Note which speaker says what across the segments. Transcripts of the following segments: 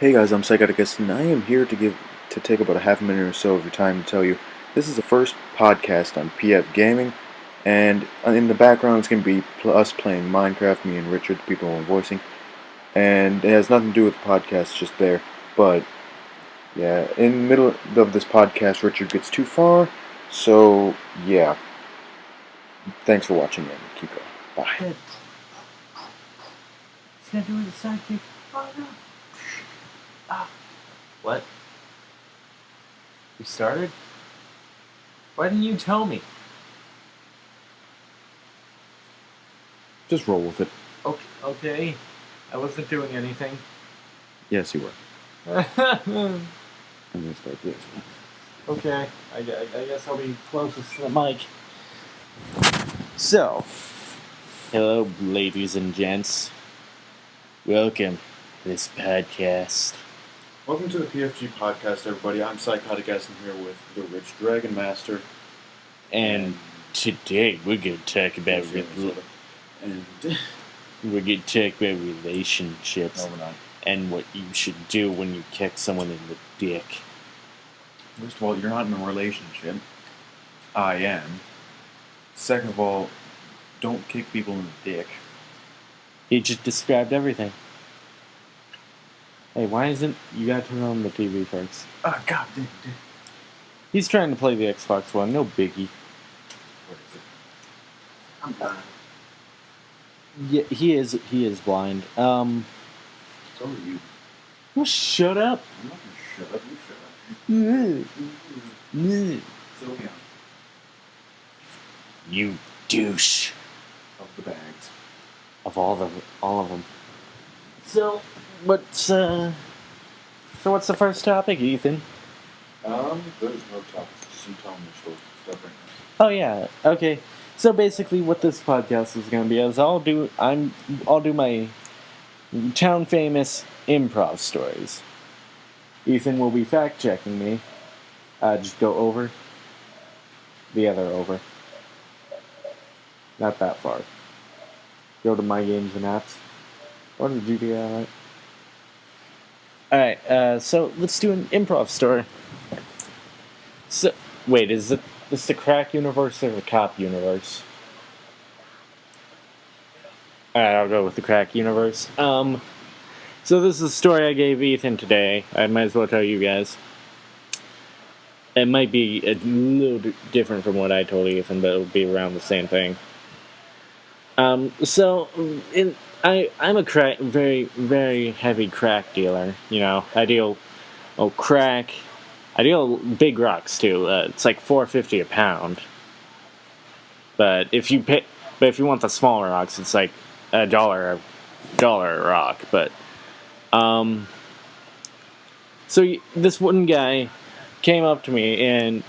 Speaker 1: Hey guys, I'm Psychoticus, and I am here to take about a half a minute or so of your time to tell you this is the first podcast on PF Gaming, and in the background it's going to be us playing Minecraft, me and Richard, the people I'm voicing, and it has nothing to do with the podcast, just there. But yeah, in the middle of this podcast, Richard gets too far, so yeah. Thanks for watching, and keep going. Bye.
Speaker 2: Good. He's gonna do his sidekick. Oh no. What? You started? Why didn't you tell me?
Speaker 1: Just roll with it.
Speaker 2: Okay. I wasn't doing anything.
Speaker 1: Yes, you were. I'm going to start this.
Speaker 2: Okay. I guess I'll be closest to the mic. So, hello, ladies and gents. Welcome to this podcast.
Speaker 1: Welcome to the PFG Podcast, everybody. I'm Psychotic S, and here with the Rich Dragon Master.
Speaker 2: And today we're going to talk about relationships.
Speaker 1: No, we're not.
Speaker 2: And what you should do when you kick someone in the dick.
Speaker 1: First of all, you're not in a relationship. I am. Second of all, don't kick people in the dick.
Speaker 2: He just described everything. Hey, why isn't... You gotta turn on the TV first.
Speaker 1: Oh, God damn.
Speaker 2: He's trying to play the Xbox One, no biggie.
Speaker 1: What is it? I'm blind.
Speaker 2: Yeah, he is blind.
Speaker 1: So are you.
Speaker 2: Well, shut up.
Speaker 1: I'm not gonna shut up. You shut up. So, yeah.
Speaker 2: You douche.
Speaker 1: Of the bags.
Speaker 2: Of all of them. So what's the first topic, Ethan?
Speaker 1: There's no topics. Just you tell me your story. Stuff right now.
Speaker 2: Oh yeah. Okay. So basically, what this podcast is going to be is I'll do my town famous improv stories. Ethan will be fact checking me. Just go over. The other over. Not that far. Go to my games and apps. Or did you do that right? Alright, so let's do an improv story. So, wait, is this the crack universe or the cop universe? Alright, I'll go with the crack universe. So this is the story I gave Ethan today. I might as well tell you guys. It might be a little different from what I told Ethan, but it'll be around the same thing. I'm a crack, very, very heavy crack dealer. You know, I deal crack. I deal big rocks too. It's like $4.50 a pound. But if you want the smaller rocks, it's like $1 a rock. But so this one guy came up to me and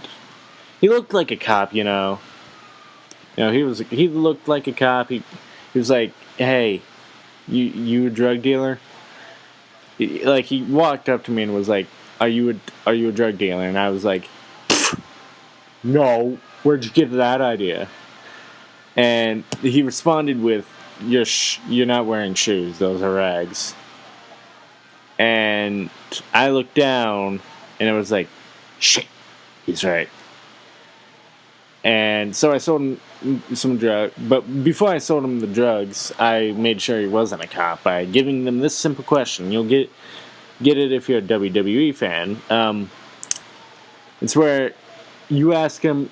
Speaker 2: he looked like a cop. You know, he looked like a cop. He was like, "Hey, you a drug dealer?" He walked up to me and was like, Are you a drug dealer? And I was like, no, where'd you get that idea? And he responded with, you're not wearing shoes, those are rags. And I looked down and it was like, shit, he's right. And so I sold him some drugs, but before I sold him the drugs, I made sure he wasn't a cop by giving them this simple question. You'll get it if you're a WWE fan. It's where you ask them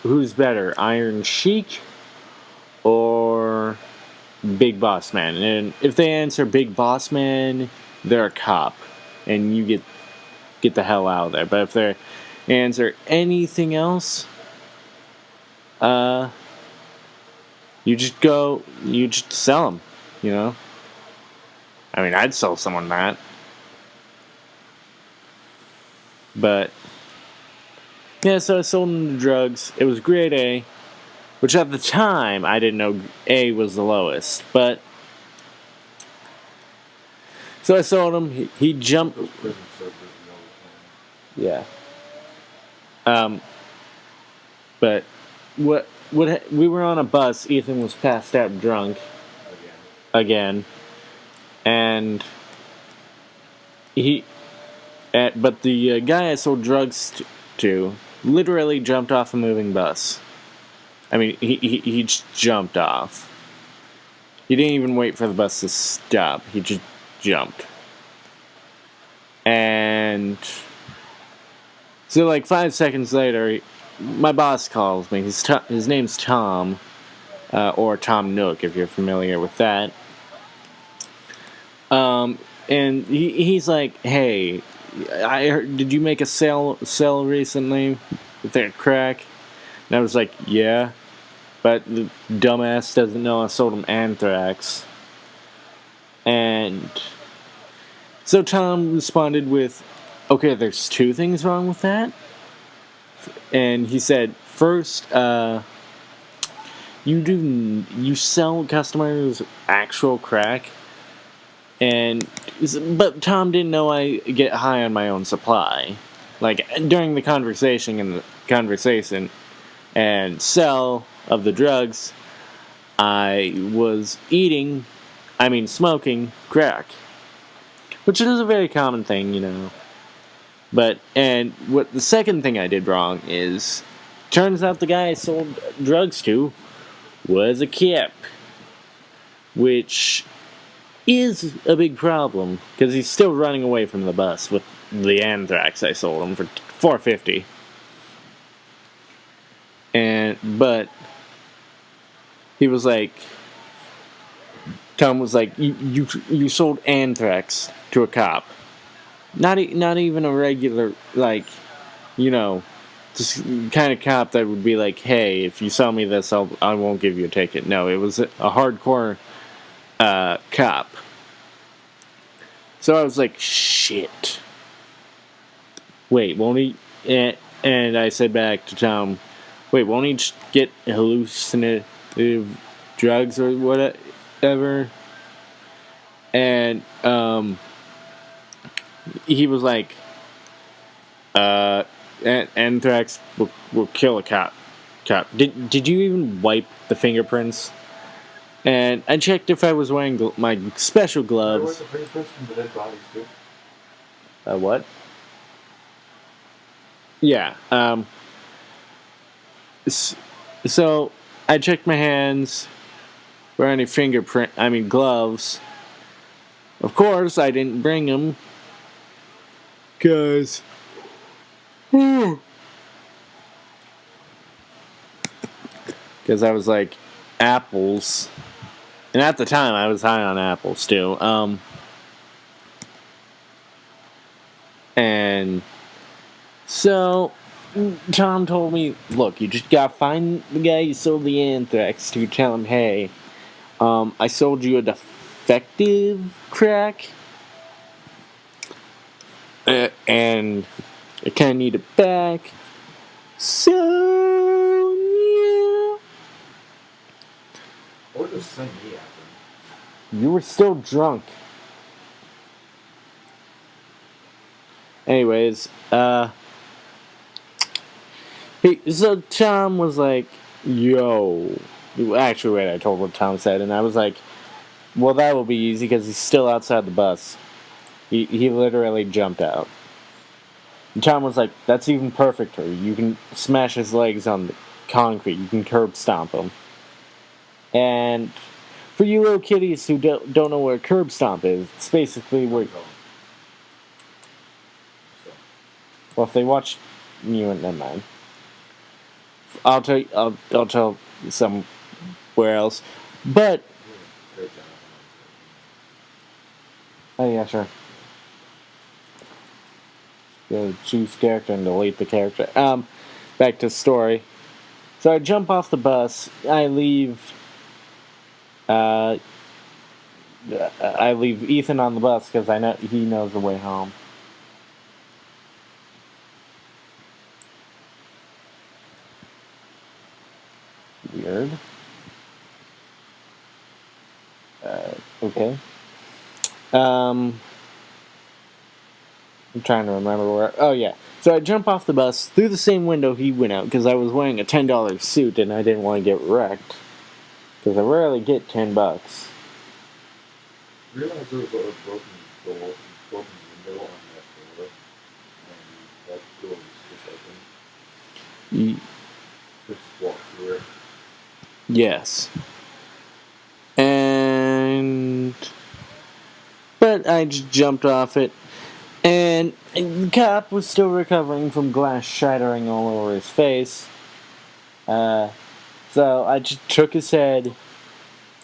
Speaker 2: who's better, Iron Sheik or Big Boss Man. And if they answer Big Boss Man, they're a cop, and you get the hell out of there. But if they answer anything else, you just sell them, you know? I mean, I'd sell someone that. But, yeah, so I sold him the drugs. It was grade A, which at the time, I didn't know A was the lowest. But, so I sold him. He jumped. Yeah. But, we were on a bus. Ethan was passed out drunk. Again. And but the guy I sold drugs to literally jumped off a moving bus. I mean, he just jumped off. He didn't even wait for the bus to stop. He just jumped. And so, like 5 seconds later, my boss calls me. His name's Tom, or Tom Nook, if you're familiar with that. And he's like, "Hey, I heard, did you make a sale recently with that crack?" And I was like, "Yeah," but the dumbass doesn't know I sold him anthrax. And so Tom responded with, "Okay, there's 2 things wrong with that." And he said, "First, you sell customers actual crack." But Tom didn't know I get high on my own supply. Like, during the conversation and sell of the drugs, I was smoking crack. Which is a very common thing, you know. And what the second thing I did wrong is, turns out the guy I sold drugs to was a kip. Which is a big problem, because he's still running away from the bus with the anthrax I sold him for $4.50. But he was like, Tom was like, you sold anthrax to a cop, not even a regular, like, you know, just kind of cop that would be like, "Hey, if you sell me this, I won't give you a ticket." No, it was a hardcore cop. So I was like, "Shit. Wait, won't he?" And I said back to Tom, "Wait, won't he just get hallucinative drugs or whatever?" And he was like, "Anthrax will kill a cop. Did you even wipe the fingerprints?" And I checked if I was wearing my special gloves.
Speaker 1: There were the fingerprints from the dead bodies too.
Speaker 2: What? Yeah. So I checked my hands. Were any gloves? Of course, I didn't bring them. Because I was like, apples. And at the time, I was high on apples, too. And so Tom told me, "Look, you just gotta find the guy you sold the anthrax to. Tell him, hey, I sold you a defective crack. And I kind of need it back. So, yeah."
Speaker 1: Or just send me after.
Speaker 2: You were still drunk. Anyways, so Tom was like, "Yo." Actually, wait, I told what Tom said, and I was like, "Well, that will be easy because he's still outside the bus." He literally jumped out. And Tom was like, "That's even perfecter. You can smash his legs on the concrete. You can curb stomp him." And for you little kiddies who don't know what a curb stomp is, it's basically where... Well, if they watch you, never mind. I'll tell you somewhere else. But... Oh, yeah, sure. Go to choose character and delete the character. Back to the story. So I jump off the bus. I leave Ethan on the bus because I know he knows the way home. Weird. Okay. I'm trying to remember where... Oh, yeah. So I jump off the bus through the same window he went out because I was wearing a $10 suit and I didn't want to get wrecked. Because I rarely get $10.
Speaker 1: Realize there was a broken window Just walk through it.
Speaker 2: Yes. But I just jumped off it, and the cop was still recovering from glass shattering all over his face. So I just took his head,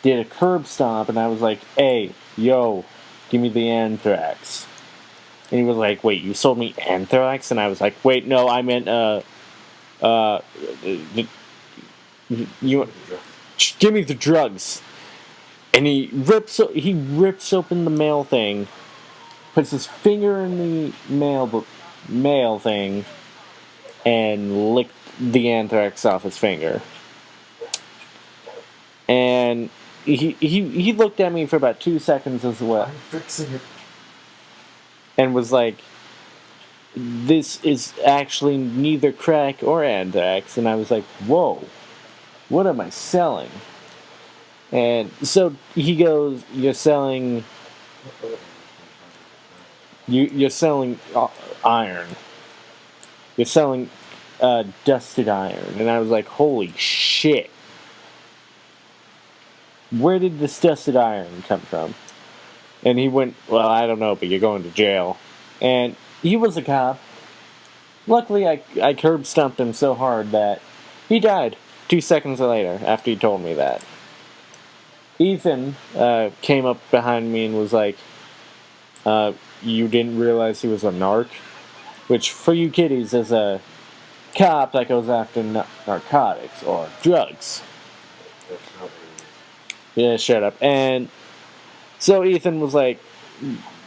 Speaker 2: did a curb stomp, and I was like, "Hey, yo, give me the anthrax." And he was like, "Wait, you sold me anthrax?" And I was like, "Wait, no, I meant you give me the drugs." And he rips open the mail thing, puts his finger in the mail thing, and licked the anthrax off his finger. And he looked at me for about 2 seconds as well.
Speaker 1: I'm fixing it.
Speaker 2: And was like, "This is actually neither crack or anthrax." And I was like, "Whoa, what am I selling?" And so he goes, "You're selling iron. You're selling dusted iron." And I was like, "Holy shit. Where did this dusted iron come from?" And he went, "Well, I don't know, but you're going to jail." And he was a cop. Luckily, I curb stomped him so hard that he died 2 seconds later after he told me that. Ethan came up behind me and was like, "You didn't realize he was a narc?" Which, for you kiddies, is a cop that goes after narcotics or drugs.
Speaker 1: That's not what it is.
Speaker 2: Yeah, shut up. And so Ethan was like,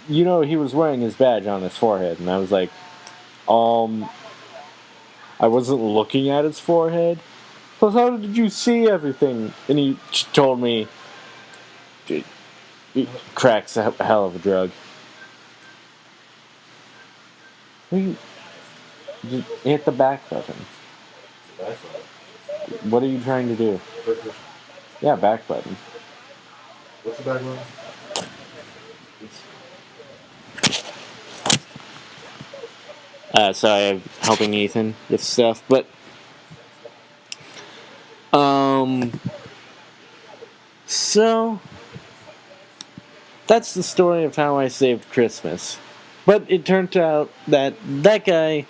Speaker 2: he was wearing his badge on his forehead. And I was like, I wasn't looking at his forehead. So how did you see everything? And he told me, crack's a hell of a drug. Just hit the back button.
Speaker 1: The back button.
Speaker 2: What are you trying to do? Yeah, back button.
Speaker 1: What's the back button?
Speaker 2: Sorry, I'm helping Ethan with stuff, but so that's the story of how I saved Christmas. But it turned out that guy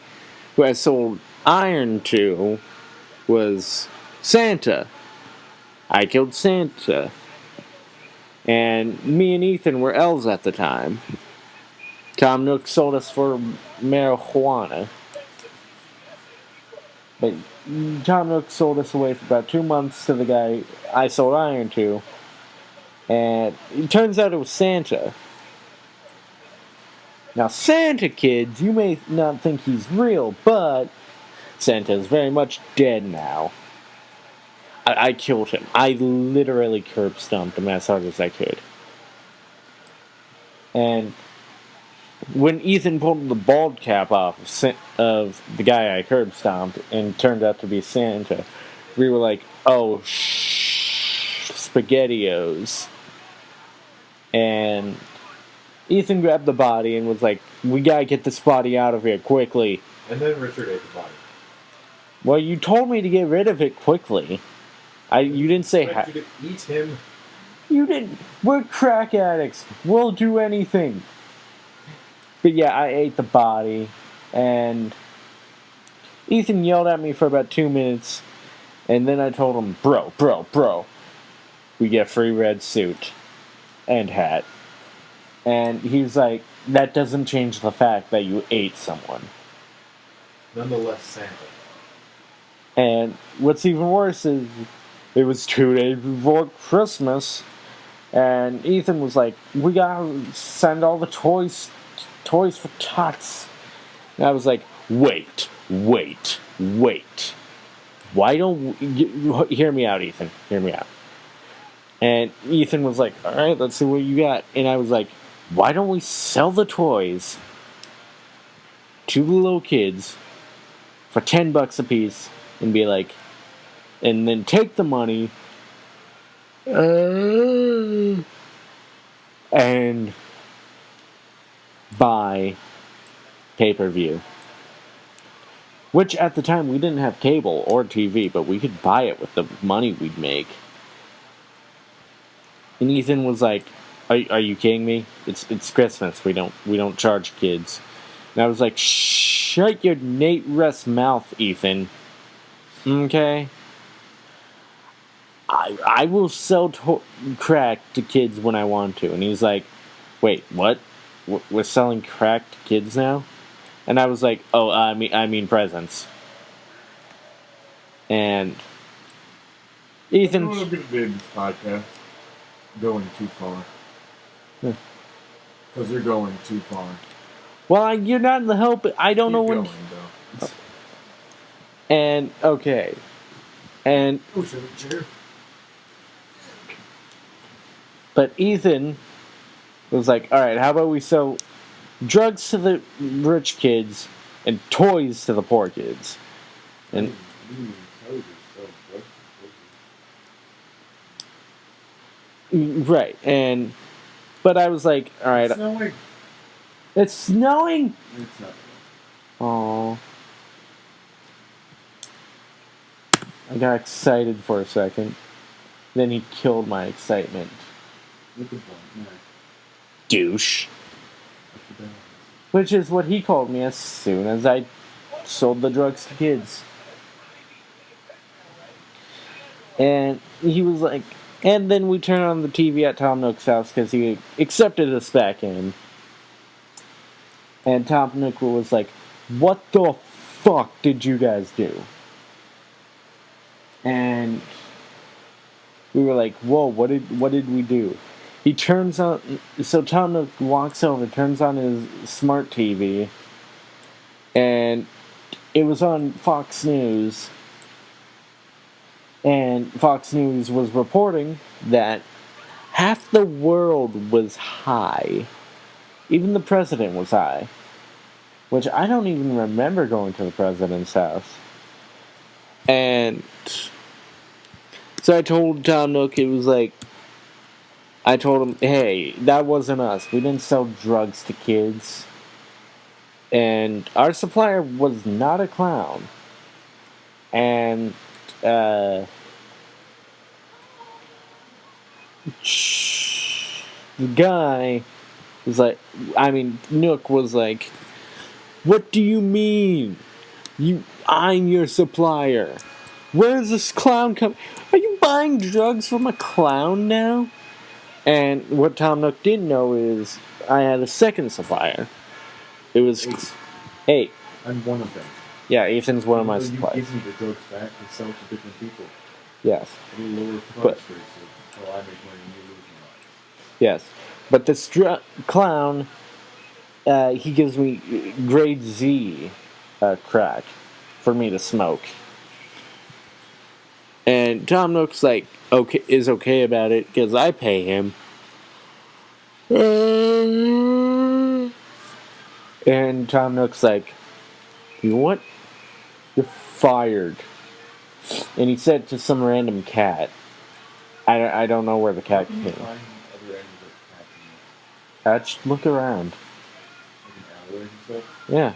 Speaker 2: who I sold iron to was Santa. I killed Santa. And me and Ethan were elves at the time. Tom Nook sold us for marijuana. But Tom Nook sold us away for about 2 months to the guy I sold iron to. And it turns out it was Santa. Now, Santa, kids, you may not think he's real, but Santa is very much dead now. I killed him. I literally curb stomped him as hard as I could. And when Ethan pulled the bald cap off of the guy I curb stomped and turned out to be Santa, we were like, "Oh, SpaghettiOs." And Ethan grabbed the body and was like, "We gotta get this body out of here quickly."
Speaker 1: And then Richard ate the body.
Speaker 2: Well, you told me to get rid of it quickly. You didn't say
Speaker 1: I expect you to eat him.
Speaker 2: You didn't. We're crack addicts. We'll do anything. But yeah, I ate the body, and Ethan yelled at me for about 2 minutes, and then I told him, bro, we get a free red suit and hat. And he was like, "That doesn't change the fact that you ate someone."
Speaker 1: Nonetheless, Santa.
Speaker 2: And what's even worse is it was 2 days before Christmas, and Ethan was like, "We gotta send all the toys for tots." And I was like, wait. Why don't hear me out, Ethan? Hear me out. And Ethan was like, "All right, let's see what you got." And I was like, "Why don't we sell the toys to the little kids for $10 a piece and be like, and then take the money and buy pay-per-view." Which at the time we didn't have cable or TV, but we could buy it with the money we'd make. And Ethan was like, "Are you kidding me? It's Christmas. We don't charge kids." And I was like, "Shut your Nate Russ mouth, Ethan. Okay. I will sell crack to kids when I want to." And he's like, "Wait, what? We're selling crack to kids now?" And I was like, "Oh, I mean presents." And Ethan,
Speaker 1: I'm going to be in this podcast going too far. Because you're going too far.
Speaker 2: well, you're not in the help. I don't know when.
Speaker 1: Going, though.
Speaker 2: And okay, and
Speaker 1: Oh, shit, chair.
Speaker 2: but Ethan was like, "All right, how about we sell drugs to the rich kids and toys to the poor kids?" And right, and but I was like, "All right,
Speaker 1: It's snowing.
Speaker 2: it's snowing."
Speaker 1: It's not.
Speaker 2: Oh, I got excited for a second. Then he killed my excitement.
Speaker 1: Look at that.
Speaker 2: Douche. Which is what he called me as soon as I sold the drugs to kids. And he was like, and then we turned on the TV at Tom Nook's house because he accepted us back in. And Tom Nook was like, "What the fuck did you guys do?" And we were like, "Whoa, what did we do?" He turns on, so Tom Nook walks over, turns on his smart TV, and it was on Fox News. And Fox News was reporting that half the world was high. Even the president was high. Which I don't even remember going to the president's house. And so I told Tom Nook, it was like, I told him, "Hey, that wasn't us. We didn't sell drugs to kids. And our supplier was not a clown." And the guy was like, Nook was like, "What do you mean? I'm your supplier. Where's this clown come? Are you buying drugs from a clown now?" And what Tom Nook didn't know is I had a second supplier. It was Eight.
Speaker 1: I'm one of them.
Speaker 2: Yeah, Ethan's one of my
Speaker 1: You
Speaker 2: suppliers.
Speaker 1: give me the drugs back and sell to different people.
Speaker 2: Yes.
Speaker 1: A little lower price rate, so I make money and you lose money.
Speaker 2: Yes. But this clown, he gives me grade Z crack for me to smoke. And Tom Nook's like, is okay about it because I pay him. And Tom Nook's like, "You know what? You're fired." And he said to some random cat. I don't know where the cat came. Just look around. Yeah.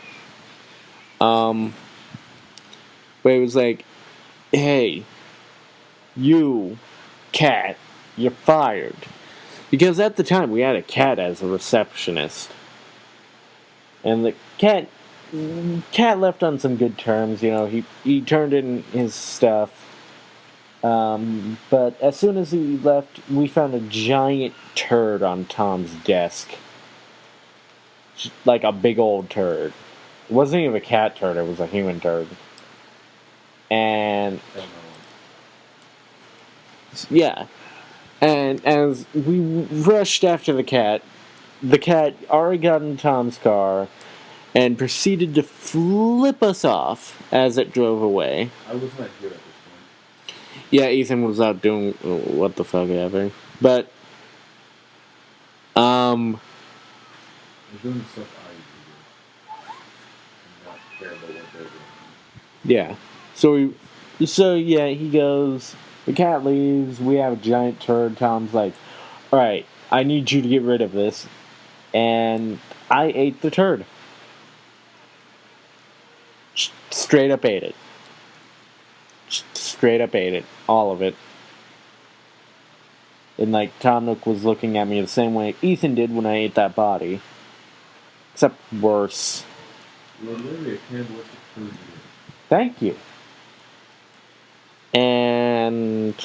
Speaker 2: But it was like, "Hey, you, cat, you're fired." Because at the time we had a cat as a receptionist. And the cat left on some good terms, you know, he turned in his stuff. But as soon as he left, we found a giant turd on Tom's desk. Like a big old turd. It wasn't even a cat turd, it was a human turd. And yeah. And as we rushed after the cat already got in Tom's car and proceeded to flip us off as it drove away.
Speaker 1: I was not here at this point.
Speaker 2: Yeah, Ethan was out doing what the fuck ever. But,
Speaker 1: I was doing stuff I do. I'm not care about what they're doing.
Speaker 2: yeah. So yeah, he goes, the cat leaves, we have a giant turd. Tom's like, "Alright, I need you to get rid of this." And I ate the turd. straight up ate it. Straight up ate it. All of it. And, like, Tom Nook was looking at me the same way Ethan did when I ate that body. Except worse.
Speaker 1: You're literally a cannibalistic food.
Speaker 2: Thank you. And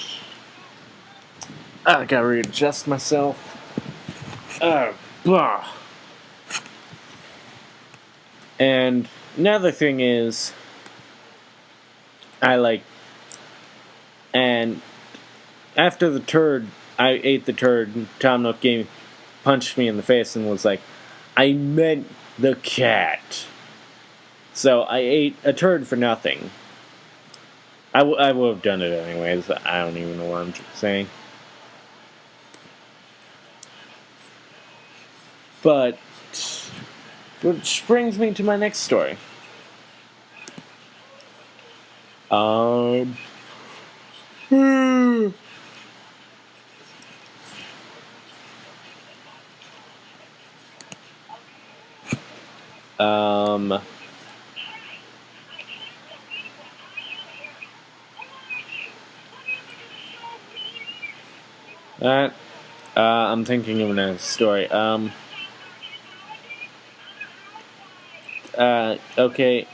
Speaker 2: I gotta readjust myself. Blah. And another thing is, and after the turd, I ate the turd, Tom Nook punched me in the face and was like, I meant the cat. So I ate a turd for nothing. I would have done it anyways. I don't even know what I'm saying. But, which brings me to my next story. I'm thinking of another story. Okay.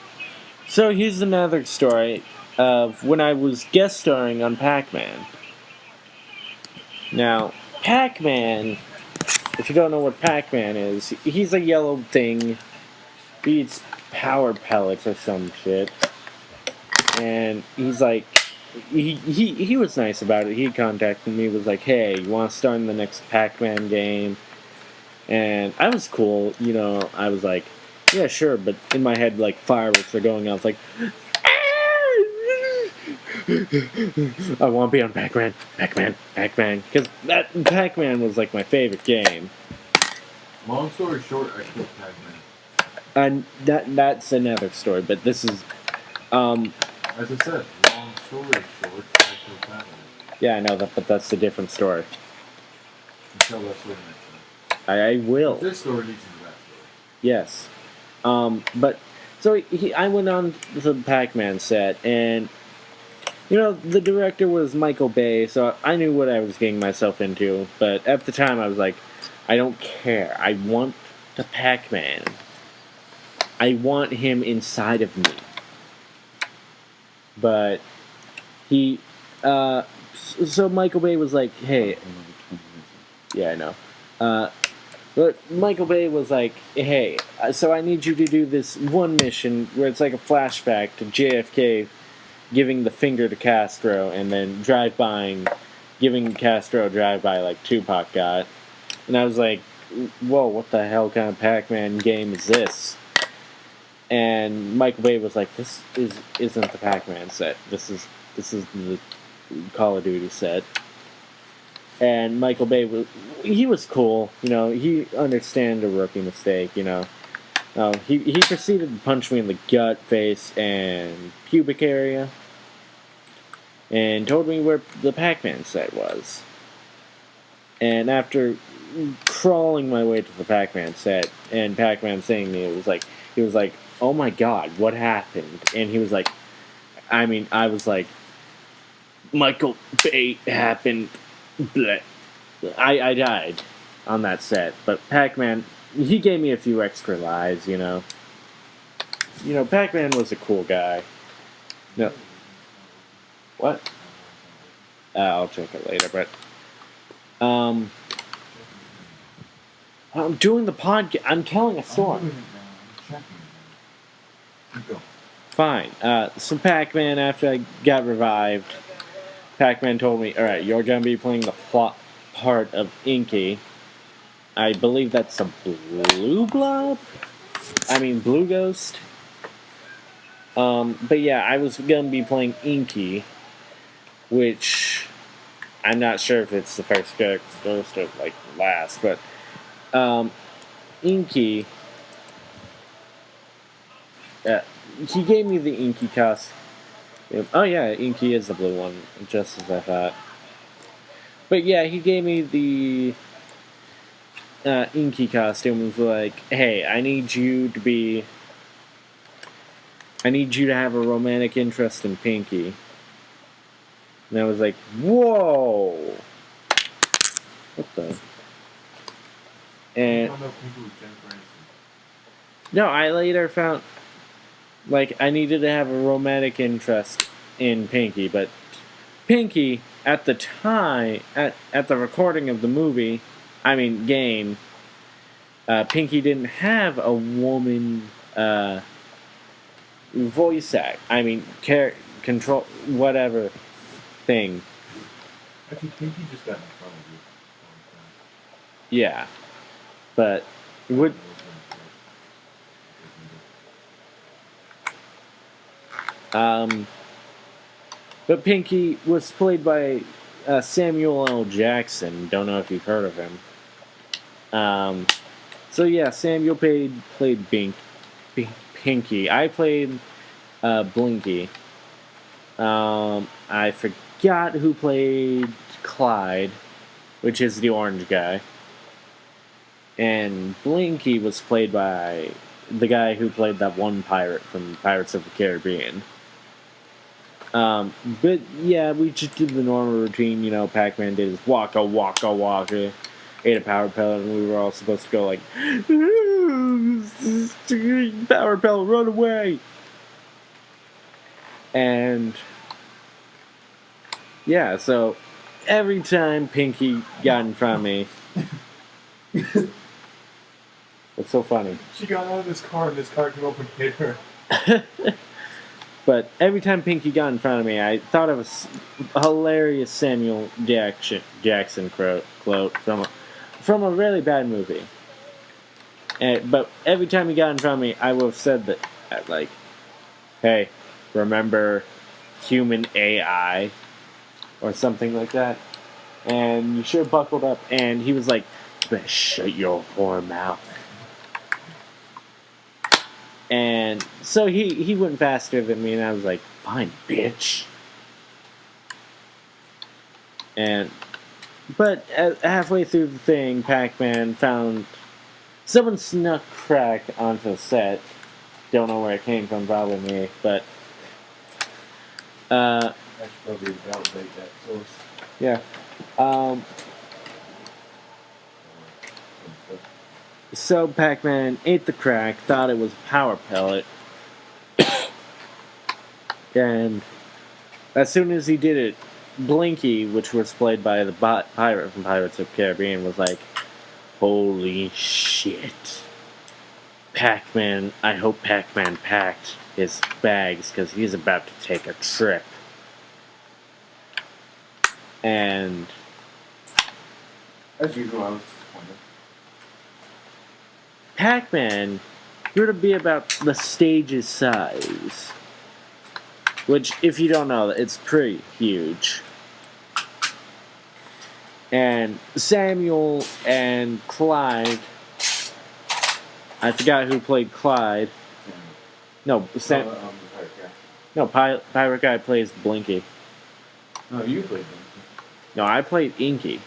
Speaker 2: So here's another story of when I was guest starring on Pac-Man. Now, Pac-Man, if you don't know what Pac-Man is, he's a yellow thing. He eats power pellets or some shit. And he's like, he was nice about it. He contacted me, was like, hey, you want to start in the next Pac-Man game? And I was cool, I was like, yeah, sure, but in my head, like, fireworks are going off, like, I want to be on Pac-Man, because that Pac-Man was, like, my favorite game.
Speaker 1: Long story short, I killed Pac-Man.
Speaker 2: And that's another story, but this is,
Speaker 1: as I said, long story short, I killed Pac-Man.
Speaker 2: Yeah, I know that, but that's a different story.
Speaker 1: Until that story next time.
Speaker 2: I will.
Speaker 1: But this story leads into that story.
Speaker 2: Yes. But, so I went on the Pac-Man set, and, the director was Michael Bay, so I knew what I was getting myself into, but at the time I was like, I don't care. I want the Pac-Man. I want him inside of me. But so Michael Bay was like, hey, yeah, I know. But Michael Bay was like, hey, so I need you to do this one mission where it's like a flashback to JFK giving the finger to Castro and then giving Castro a drive-by like Tupac got. And I was like, whoa, what the hell kind of Pac-Man game is this? And Michael Bay was like, this isn't the Pac-Man set. This is the Call of Duty set. And Michael Bay he was cool, he understood a rookie mistake, He proceeded to punch me in the gut, face, and pubic area, and told me where the Pac-Man set was. And after crawling my way to the Pac-Man set, and Pac-Man saying to me, he was like, oh my god, what happened? And he was like, I was like, Michael Bay happened. Bleh. I died on that set, but Pac-Man, he gave me a few extra lives, Pac-Man was a cool guy. No. What? I'll check it later, but I'm doing the podcast. I'm telling a story. Fine. So Pac-Man, after I got revived, Pac-Man told me, alright, you're going to be playing the plot part of Inky. I believe that's a blue ghost. But yeah, I was going to be playing Inky, which I'm not sure if it's the first ghost or, like, last, but Inky, he gave me the Inky costume. Oh yeah, Inky is the blue one, just as I thought. But yeah, he gave me the Inky costume and was like, hey, I need you to be I need you to have a romantic interest in Pinky. And I was like, whoa! What the? And no, I later found like I needed to have a romantic interest in Pinky, but Pinky at the time at the recording of the game, Pinky didn't have a woman voice act. Control whatever thing.
Speaker 1: Actually, Pinky just got in front of you.
Speaker 2: Yeah, but would. But Pinky was played by Samuel L. Jackson. Don't know if you've heard of him. So yeah, Samuel played Pinky. I played Blinky. I forgot who played Clyde, which is the orange guy. And Blinky was played by the guy who played that one pirate from Pirates of the Caribbean. But yeah, we just did the normal routine, Pac-Man did his waka waka waka, ate a power pellet, and we were all supposed to go like, power pellet, run away! And yeah, so every time Pinky got in front of me, it's so funny.
Speaker 1: She got out of this car and this car came up and hit her.
Speaker 2: But every time Pinky got in front of me, I thought of a hilarious Samuel Jackson quote from a really bad movie. But every time he got in front of me, I would have said that, like, hey, remember human AI? Or something like that. And you should have buckled up. And he was like, better shut your whore mouth. And so he went faster than me, and I was like, fine, bitch. But halfway through the thing, Pac-Man found someone snuck crack onto the set. Don't know where it came from, probably me, but
Speaker 1: I should probably validate that source.
Speaker 2: Yeah. So Pac-Man ate the crack, thought it was a power pellet, and as soon as he did it, Blinky, which was played by the pirate from Pirates of the Caribbean, was like, holy shit. Pac-Man, I hope Pac-Man packed his bags, because he's about to take a trip. And
Speaker 1: as usual, I was disappointed.
Speaker 2: Pac-Man grew to be about the stage's size. Which, if you don't know, it's pretty huge. And Samuel and Clyde, I forgot who played Clyde. No, Pirate Guy plays Blinky.
Speaker 1: No, you played Blinky.
Speaker 2: No, I played Inky.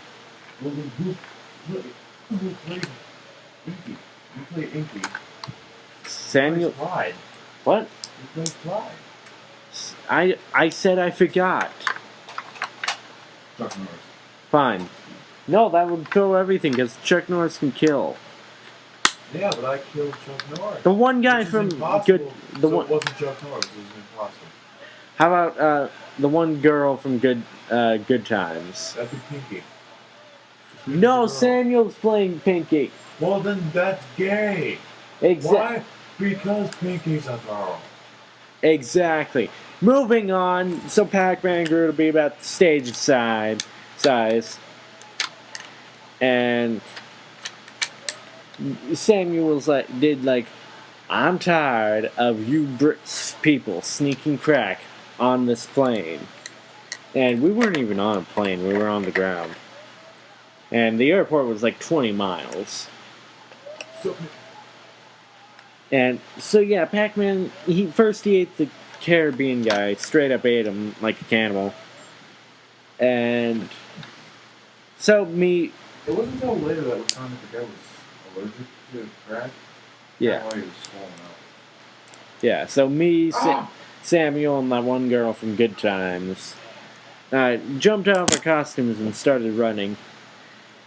Speaker 1: Well, who played Inky? You played Inky.
Speaker 2: Samuel.
Speaker 1: Clyde.
Speaker 2: What?
Speaker 1: You played Clyde.
Speaker 2: I said I forgot.
Speaker 1: Chuck Norris.
Speaker 2: Fine. No, that would throw everything, because Chuck Norris can kill.
Speaker 1: Yeah, but I killed Chuck Norris.
Speaker 2: The one guy from Good.
Speaker 1: It wasn't Chuck Norris. It was impossible.
Speaker 2: How about the one girl from Good Times?
Speaker 1: That'd be Pinky.
Speaker 2: No, Samuel's playing Pinky.
Speaker 1: Well, then that's gay. Why? Because Pinky's a girl.
Speaker 2: Exactly. Moving on. So Pac-Man grew to be about the stage size, and Samuel was like, I'm tired of you Brits people sneaking crack on this plane. And we weren't even on a plane, we were on the ground. And the airport was like 20 miles. And so yeah, Pac-Man, he ate the Caribbean guy, straight up ate him like a cannibal. And so
Speaker 1: It wasn't until later that we found that the guy was allergic to crack.
Speaker 2: Yeah.
Speaker 1: That's why he was swollen up.
Speaker 2: Yeah, so me, Samuel, and that one girl from Good Times jumped out of our costumes and started running.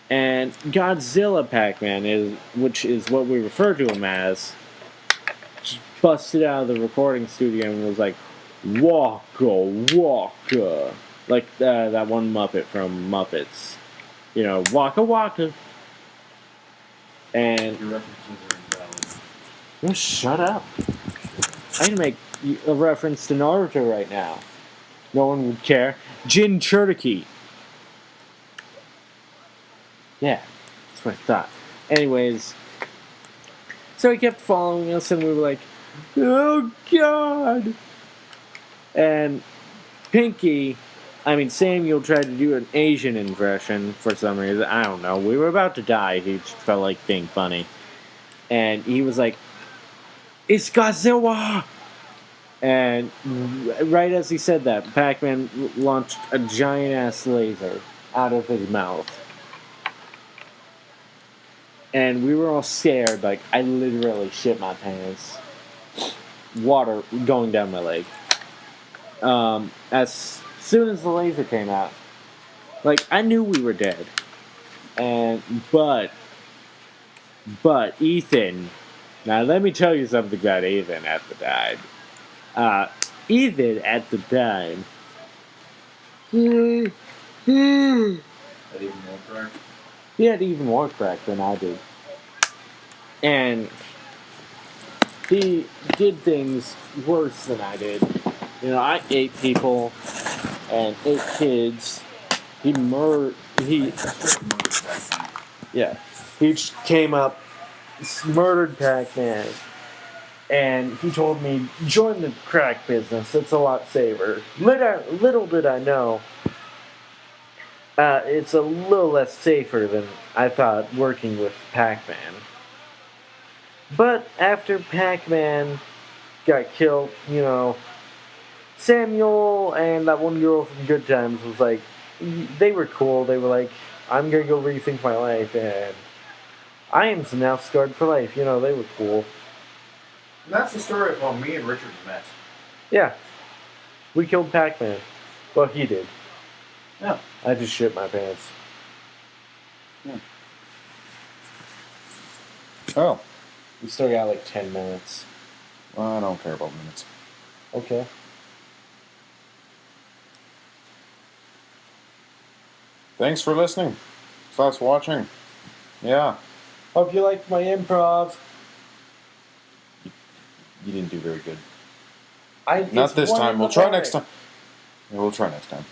Speaker 2: And Godzilla Pac-Man, which is what we refer to him as, just busted out of the recording studio and was like, "Waka Waka," like that one Muppet from Muppets, Waka Waka. And
Speaker 1: Your references are invalid.
Speaker 2: Oh, shut up! I can make a reference to Naruto right now. No one would care. Jin Cherokee. Yeah, that's what I thought. Anyways, so he kept following us, and we were like, "Oh God!" And Samuel tried to do an Asian impression for some reason. I don't know. We were about to die. He just felt like being funny, and he was like, "It's Godzilla!" And right as he said that, Pac-Man launched a giant-ass laser out of his mouth. And we were all scared. Like, I literally shit my pants. Water going down my leg. As soon as the laser came out, like, I knew we were dead. But Ethan, now let me tell you something about Ethan at the time. Ethan at the time.
Speaker 1: That even more correct?
Speaker 2: He had even more crack than I did. And he did things worse than I did. I ate people and ate kids. He just came up, murdered Pac-Man, and he told me, join the crack business, it's a lot safer. Little did I know, it's a little less safer than I thought working with Pac-Man. But after Pac-Man got killed, Samuel and that one girl from Good Times was like, they were cool. They were like, I'm gonna go rethink my life, and I am now scarred for life. They were cool.
Speaker 1: And that's the story of how me and Richard met.
Speaker 2: Yeah. We killed Pac-Man. Well, he did.
Speaker 1: Yeah.
Speaker 2: I just shit my pants.
Speaker 1: Yeah. Oh.
Speaker 2: We still got like 10 minutes.
Speaker 1: Well, I don't care about minutes.
Speaker 2: Okay.
Speaker 1: Thanks for listening. / watching. Yeah.
Speaker 2: Hope you liked my improv.
Speaker 1: You didn't do very good.
Speaker 2: It's
Speaker 1: Not this
Speaker 2: one
Speaker 1: time.
Speaker 2: in
Speaker 1: We'll
Speaker 2: the
Speaker 1: try
Speaker 2: morning.
Speaker 1: next time. Yeah, we'll try next time.